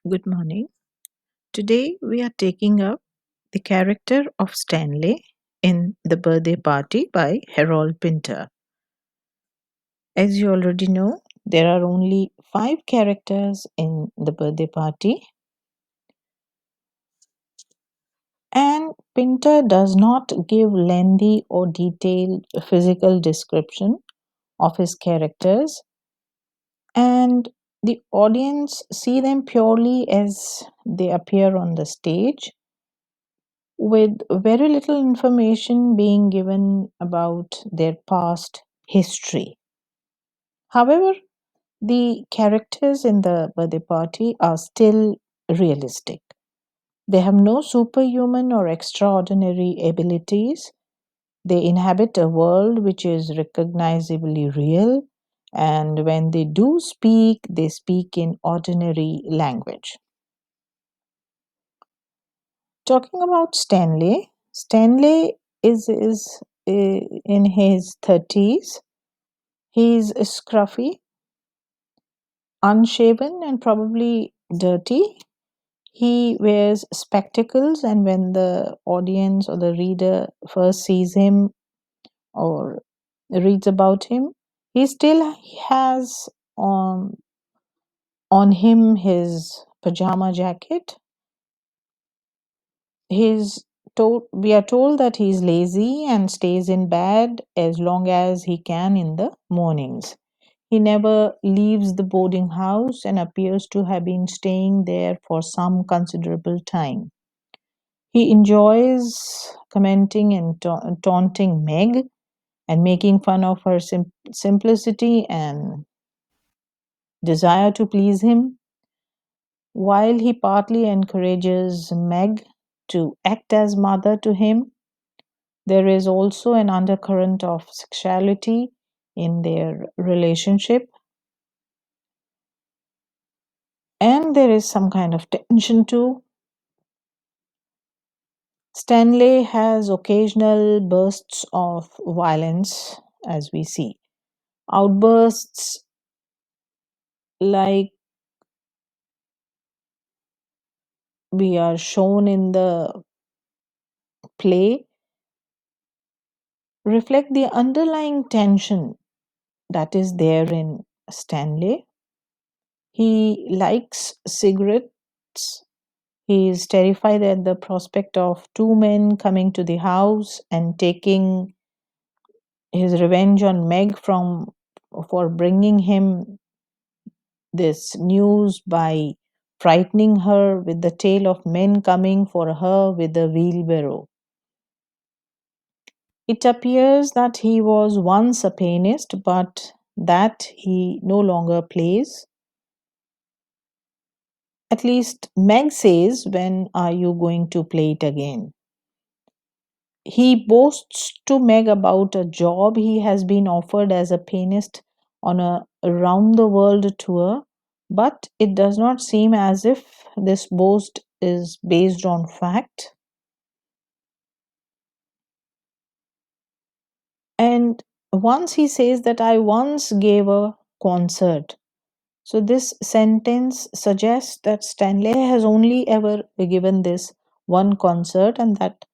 Good morning. Today we are taking up the character of Stanley in The Birthday Party by Harold Pinter. As you already know, there are only five characters in The Birthday Party, and Pinter does not give lengthy or detailed physical description of his characters, and the audience see them purely as they appear on the stage with very little information being given about their past history. However, the characters in the birthday party are still realistic. They have no superhuman or extraordinary abilities. They inhabit a world which is recognizably real, and when they do speak, they speak in ordinary language. Talking about Stanley, Stanley is in his 30s. He's scruffy, unshaven, and probably dirty. He wears spectacles, and when the audience or the reader first sees him or reads about him, he still has on him his pajama jacket. We are told that he's lazy and stays in bed as long as he can in the mornings. He never leaves the boarding house and appears to have been staying there for some considerable time. He enjoys commenting and taunting Meg and making fun of her simplicity and desire to please him, while he partly encourages Meg to act as mother to him. There is also an undercurrent of sexuality in their relationship, and there is some kind of tension too. Stanley has occasional bursts of violence, as we see. Outbursts like we are shown in the play reflect the underlying tension that is there in Stanley. He likes cigarettes. He is terrified at the prospect of two men coming to the house and taking his revenge on Meg for bringing him this news by frightening her with the tale of men coming for her with a wheelbarrow. It appears that he was once a pianist, but that he no longer plays. At least Meg says, "When are you going to play it again?" He boasts to Meg about a job he has been offered as a pianist on a round the world tour, but it does not seem as if this boast is based on fact. And once he says that I once gave a concert. So this sentence suggests that Stanley has only ever given this one concert and that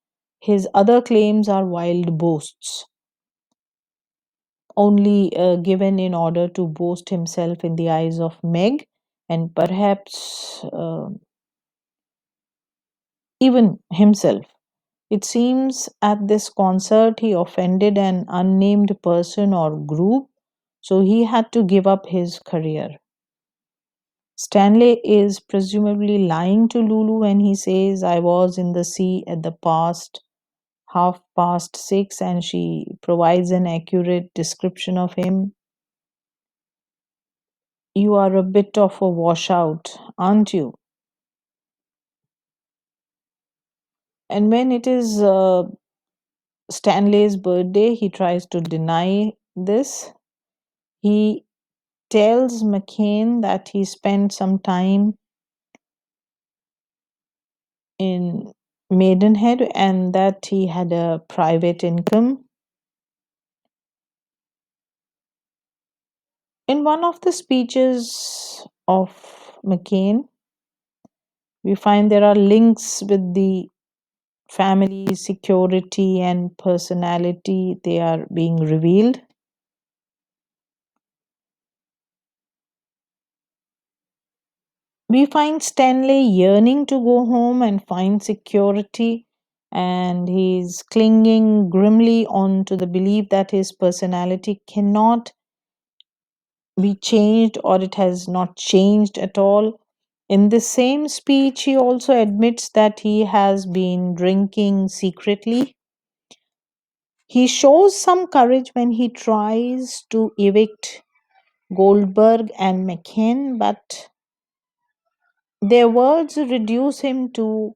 his other claims are wild boasts, only given in order to boast himself in the eyes of Meg and perhaps even himself. It seems at this concert he offended an unnamed person or group, so he had to give up his career. Stanley is presumably lying to Lulu when he says, I was in the sea at the past 6:30, and she provides an accurate description of him. You are a bit of a washout, aren't you? And when it is Stanley's birthday, he tries to deny this. He tells McCain that he spent some time in Maidenhead and that he had a private income. In one of the speeches of McCain, We find there are links with the family, security, and personality. They are being revealed. We find Stanley yearning to go home and find security, and he's clinging grimly on to the belief that his personality cannot be changed, or it has not changed at all. In the same speech, he also admits that he has been drinking secretly. He shows some courage when he tries to evict Goldberg and McCain, but their words reduce him to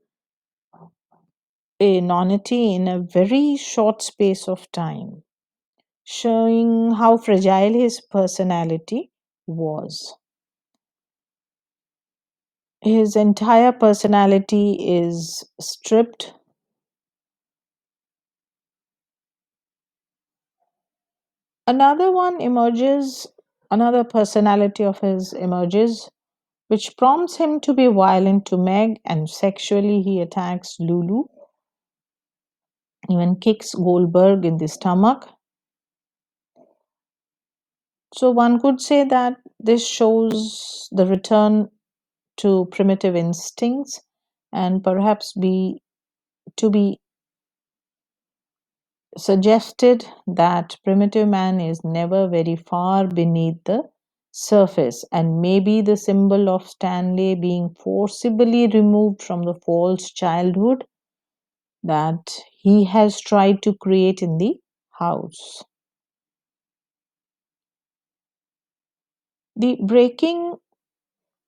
a nonentity in a very short space of time, showing how fragile his personality was. His entire personality is stripped. Another one emerges, another personality of his emerges, which prompts him to be violent to Meg, and sexually he attacks Lulu, even kicks Goldberg in the stomach. So one could say that this shows the return to primitive instincts, and perhaps be suggested that primitive man is never very far beneath the surface, and maybe the symbol of Stanley being forcibly removed from the false childhood that he has tried to create in the house. The breaking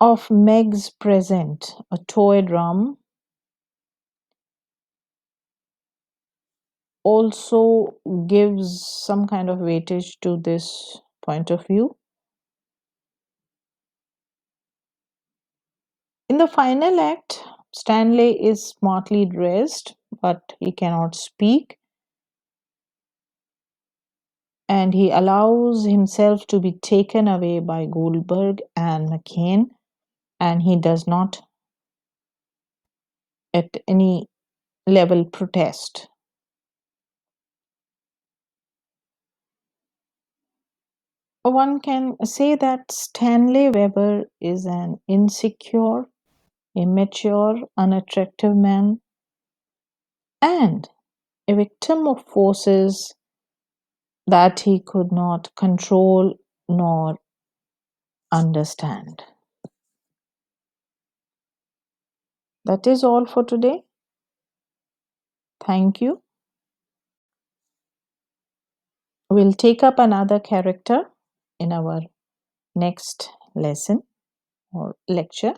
of Meg's present, a toy drum, also gives some kind of weightage to this point of view. In the final act, Stanley is smartly dressed, but he cannot speak, and he allows himself to be taken away by Goldberg and McCain, and he does not at any level protest. One can say that Stanley Weber is an insecure, immature, unattractive man, and a victim of forces that he could not control nor understand. That is all for today. Thank you. We'll take up another character in our next lesson or lecture.